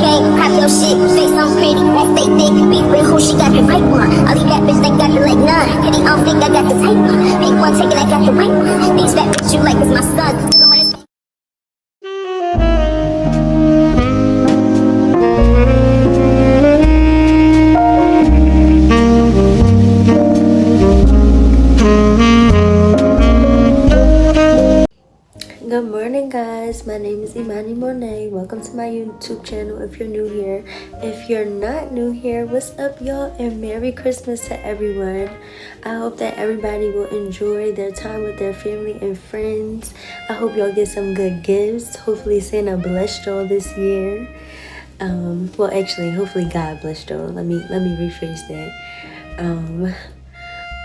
Okay, pop your shit, say something pretty, let's stay thick. Beef with who she got the right one. I'll leave that bitch that got the like none. Cause he don't think I got the type one. Make one, take it, I got the right one. Bitch that bitch you like is my son. Good morning, guys. My name is Mone't. Welcome to my YouTube channel if you're new here. If you're not new here, what's up, y'all, and Merry Christmas to everyone. I hope that everybody will enjoy their time with their family and friends. I hope y'all get some good gifts. Hopefully Santa blessed y'all this year. Well, actually, hopefully God blessed y'all. Let me rephrase that.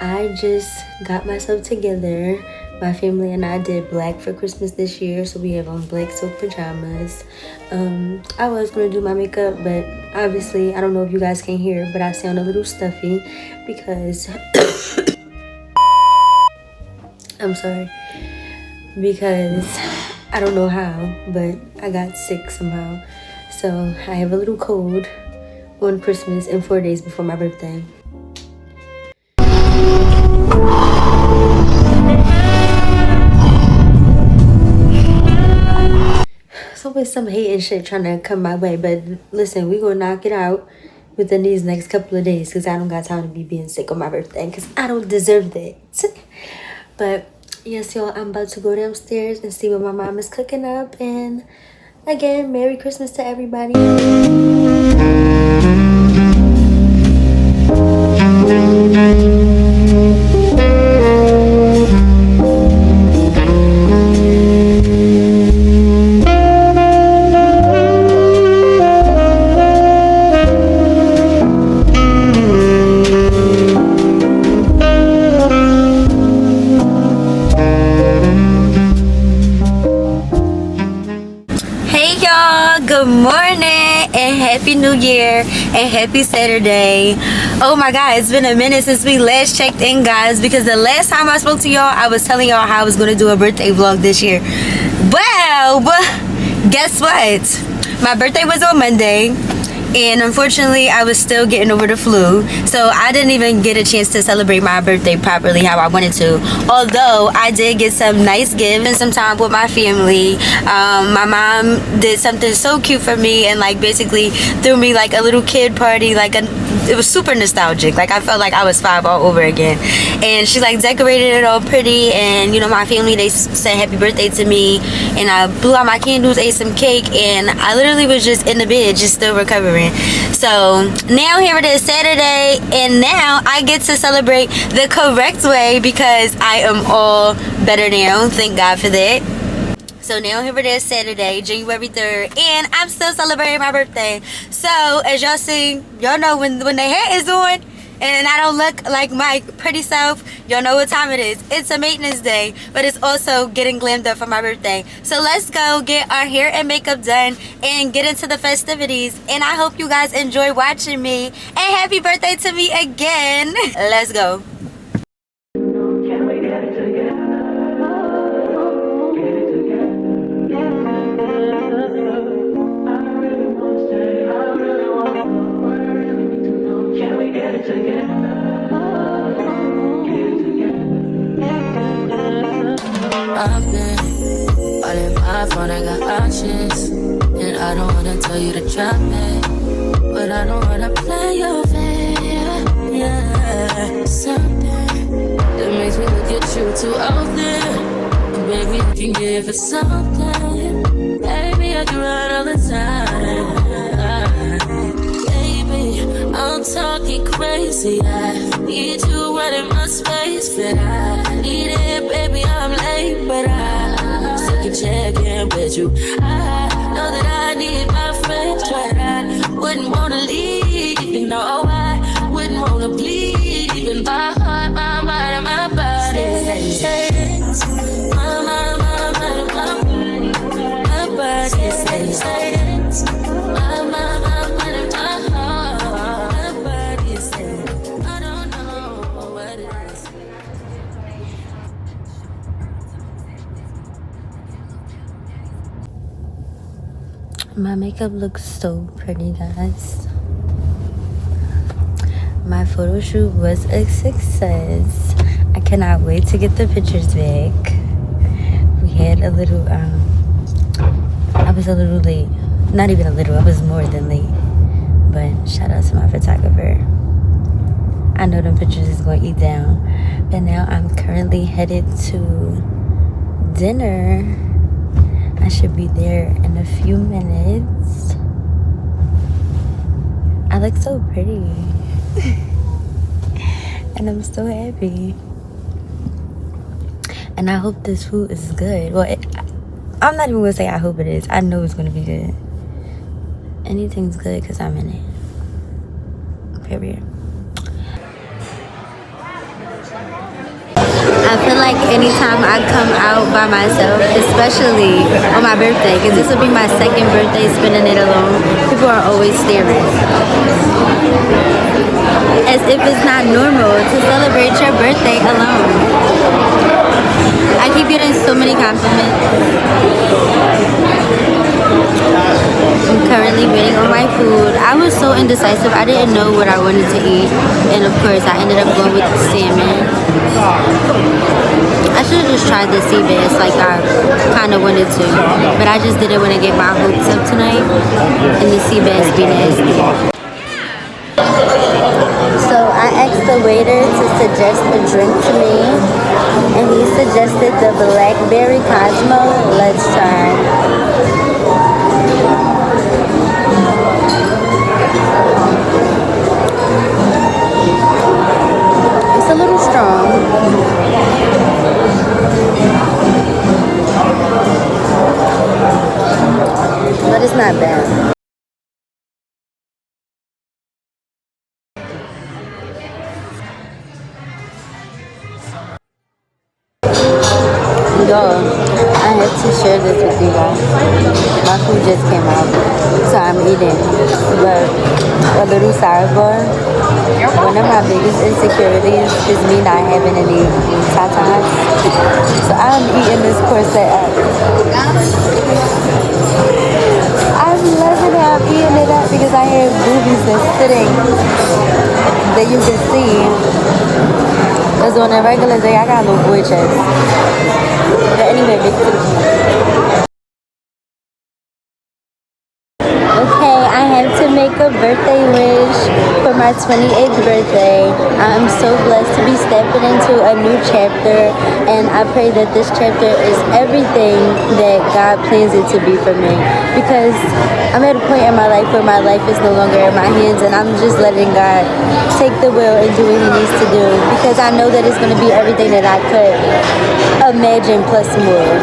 I just got myself together. My family and I did black for Christmas this year, so we have on black silk pajamas. I was gonna do my makeup, but obviously I don't know if you guys can hear, but I sound a little stuffy because I'm sorry, because I don't know how, but I got sick somehow. So I have a little cold on Christmas and 4 days before my birthday. Always some hate and shit trying to come my way, but listen, we gonna knock it out within these next couple of days because I don't got time to be being sick on my birthday because I don't deserve that. But yes, y'all, I'm about to go downstairs and see what my mom is cooking up, and again, Merry Christmas to everybody. Good morning and happy new year and happy Saturday. Oh my god, it's been a minute since we last checked in, guys, because the last time I spoke to y'all I was telling y'all how I was going to do a birthday vlog this year. Well, guess what, my birthday was on Monday and unfortunately I was still getting over the flu, so I didn't even get a chance to celebrate my birthday properly how I wanted to, although I did get some nice gifts and some time with my family. My mom did something so cute for me and like basically threw me like a little kid party, it was super nostalgic. Like I felt like I was 5 all over again, and she like decorated it all pretty, and you know, my family, they said happy birthday to me, and I blew out my candles, ate some cake, and I literally was just in the bed just still recovering. So now here it is, Saturday, and now I get to celebrate the correct way because I am all better now. Thank God for that. So now here it is, Saturday, January 3rd, and I'm still celebrating my birthday. So as y'all see, y'all know when the hat is on and I don't look like my pretty self, y'all know what time it is. It's a maintenance day, but it's also getting glammed up for my birthday. So let's go get our hair and makeup done and get into the festivities. And I hope you guys enjoy watching me. And happy birthday to me again. Let's go. I've been all in my phone, I got options, and I don't wanna tell you to drop me, but I don't wanna play your fair. Yeah, something that makes me look at you too often. Baby, you can give it something. Baby, I can run all the time. Baby, I'm talking crazy. I need you right in my space, but I need it, baby. I'm late, but I still can check in with you. I know that I need my friends, but I wouldn't wanna leave. You know, I wouldn't wanna bleed. Even my heart, my mind, and my body. Say it, my mind, my body. My body says it, my mind, and my heart. My body says, I don't know what it is. My makeup looks so pretty, guys. My photo shoot was a success. I cannot wait to get the pictures back. We had a little, I was a little late. Not even a little, I was more than late. But shout out to my photographer. I know them pictures is going to eat down. But now I'm currently headed to dinner. I should be there in a few minutes. I look so pretty. And I'm so happy. And I hope this food is good. Well, I'm not even going to say I hope it is. I know it's going to be good. Anything's good because I'm in it. Period. I feel like anytime I come out by myself, especially on my birthday, because this will be my second birthday spending it alone, people are always staring. As if it's not normal to celebrate your birthday alone. I keep getting so many compliments. I'm currently waiting on my food. I was so indecisive. I didn't know what I wanted to eat. And of course, I ended up going with the salmon. I should have just tried the sea bass like I kind of wanted to. But I just didn't want to get my hopes up tonight. And the sea bass be nasty. So I asked the waiter to suggest a drink to me. And he suggested the Blackberry Cosmo. Let's try. It's a little strong. But it's not bad. Yo, I have to share this with you guys. My food just came out, so I'm eating. But a little sidebar, one of my biggest insecurities is me not having any tatas. So I'm eating this corset up. I'm loving it. I'm eating it up because I have boobies that's sitting that you can see. Because on a regular day, I got a little boy chest. But anyway, big titties. Okay, I have to make a birthday wish for my 28th birthday. I'm so blessed to be stepping into a new chapter, and I pray that this chapter is everything that God plans it to be for me. Because I'm at a point in my life where my life is no longer in my hands, and I'm just letting God take the wheel and do what He needs to do. Because I know that it's going to be everything that I could imagine plus more.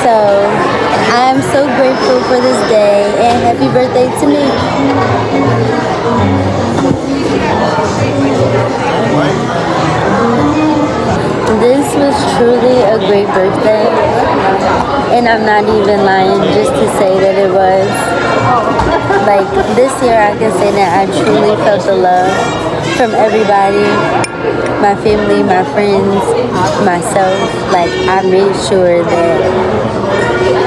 So I'm so grateful for this day, and happy birthday to me. This was truly a great birthday, and I'm not even lying just to say that it was. Like, this year I can say that I truly felt the love from everybody, my family, my friends, myself. Like, I made sure that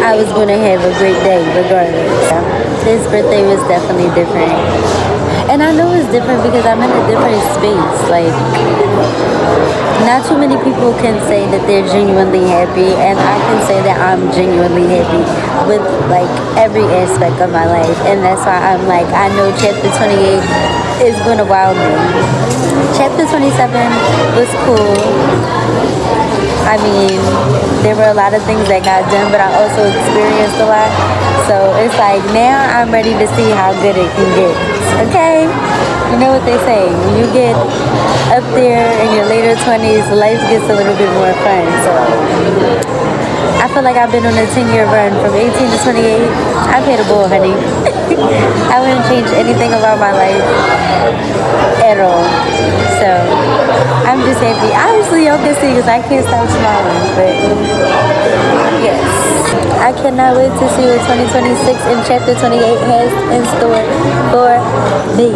I was going to have a great day regardless. This birthday was definitely different. And I know it's different because I'm in a different space. Like, not too many people can say that they're genuinely happy, and I can say that I'm genuinely happy with, like, every aspect of my life. And that's why I'm like, I know chapter 28 is going to wow me. Chapter 27 was cool. I mean, there were a lot of things that got done, but I also experienced a lot. So it's like, now I'm ready to see how good it can get. Okay? You know what they say, when you get up there in your later 20s, life gets a little bit more fun. So I feel like I've been on a 10-year run from 18 to 28. I've hit a ball, honey. I wouldn't change anything about my life at all. So I'm just happy. Obviously, y'all can see because I can't stop smiling. But yes, I cannot wait to see what 2026 and chapter 28 has in store for me.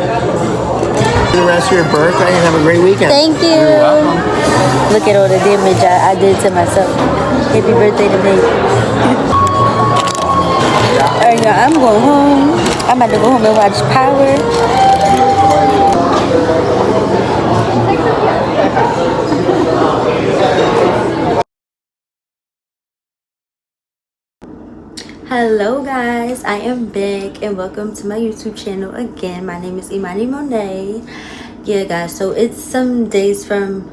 The rest of your birthday and have a great weekend. Thank you. You're welcome. Look at all the damage I did to myself. Happy birthday to me. Alright, Alright, y'all, I'm going home. I'm about to go home and watch Power. Hello guys, I am back and welcome to my YouTube channel again. My name is Mone't. Yeah guys, so it's some days from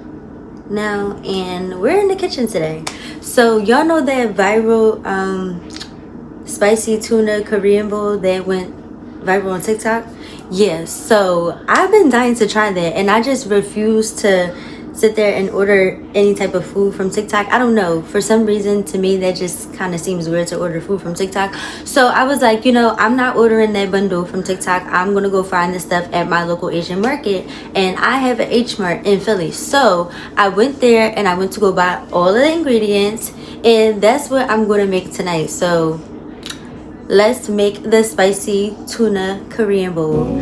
now and we're in the kitchen today. So y'all know that viral spicy tuna Korean bowl that went viral on TikTok? Yeah, so I've been dying to try that and I just refuse to sit there and order any type of food from TikTok. I don't know, for some reason to me that just kind of seems weird to order food from TikTok. So I was like, you know, I'm not ordering that bundle from TikTok. I'm gonna go find the stuff at my local Asian market, and I have an H Mart in Philly. So I went there and I went to go buy all of the ingredients, and that's what I'm gonna make tonight. So let's make the spicy tuna Korean bowl.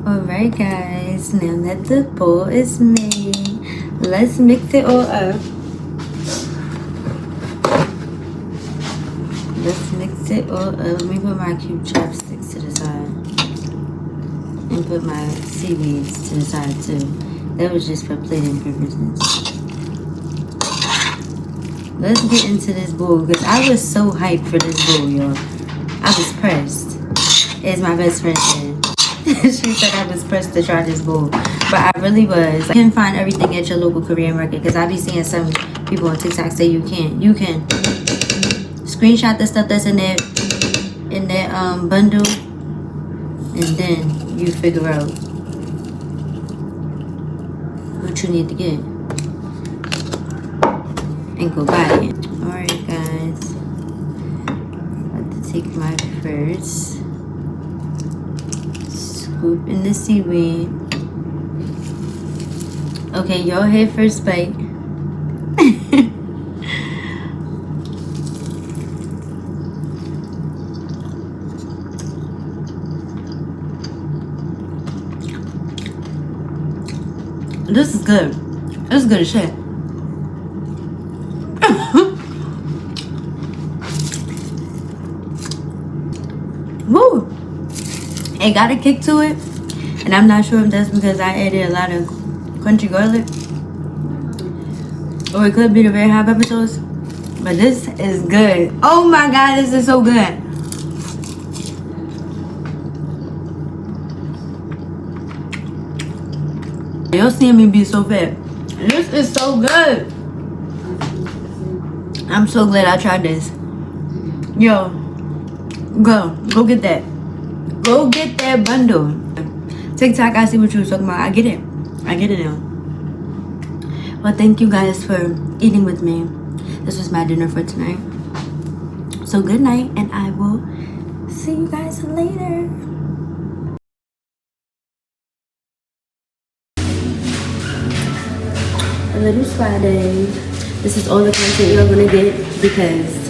Alright guys, now that the bowl is made, let's mix it all up. Let's mix it all up. Let me put my cube chopsticks to the side. And put my seaweeds to the side too. That was just for plating purposes. Let's get into this bowl because I was so hyped for this bowl, y'all. I was pressed, as my best friend said. She said I was pressed to try this bowl, but I really was. You can find everything at your local Korean market because I be seeing some people on TikTok say you can't. You can screenshot the stuff that's in that bundle, and then you figure out what you need to get and go buy it. Alright guys, I'm about to take my first scoop in the seaweed. Okay, y'all had first bite. This is good. This is good as shit. Woo! It got a kick to it, and I'm not sure if that's because I added a lot of crunchy garlic, or it could be the very high pepper sauce. But this is good. Oh my god, this is so good. Y'all seeing me be so fat. This is so good. I'm so glad I tried this. Yo, go get that. Go get that bundle. TikTok, I see what you was talking about. I get it now. Well, thank you guys for eating with me. This was my dinner for tonight. So good night, and I will see you guys later. A little spa day. This is all the content you're gonna get because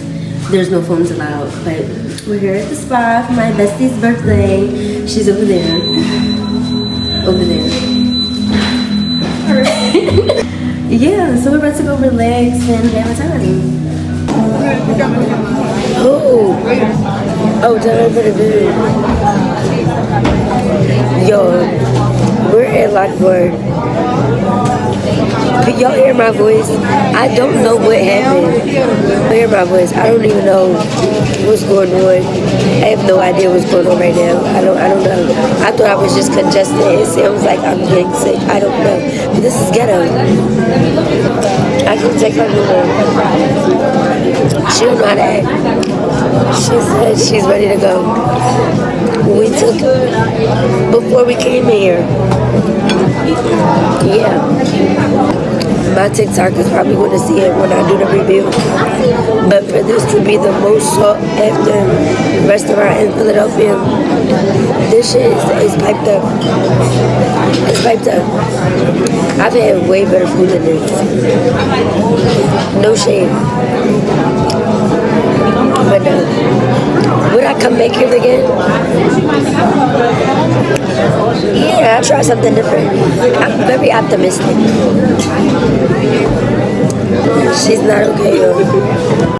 there's no phones allowed. But we're here at the spa for my bestie's birthday. She's over there. Over there. Yeah, so we're about to go relax and have a time. Oh, time for the video. Yo, we're at Lockwood. But y'all hear my voice? I don't know what happened. Hear my voice? I don't even know what's going on. I have no idea what's going on right now. I don't know. I thought I was just congested. It sounds like I'm getting sick. I don't know. But this is ghetto. I can take my mom. She don't know how to act. She said she's ready to go. We took before we came here. Yeah. My TikTok is probably going to see it when I do the review. But for this to be the most sought after restaurant in Philadelphia, this shit is piped up. It's piped up. I've had way better food than this. No shame. But would I come back here again? Yeah, I'll try something different. I'm very optimistic. She's not okay, though.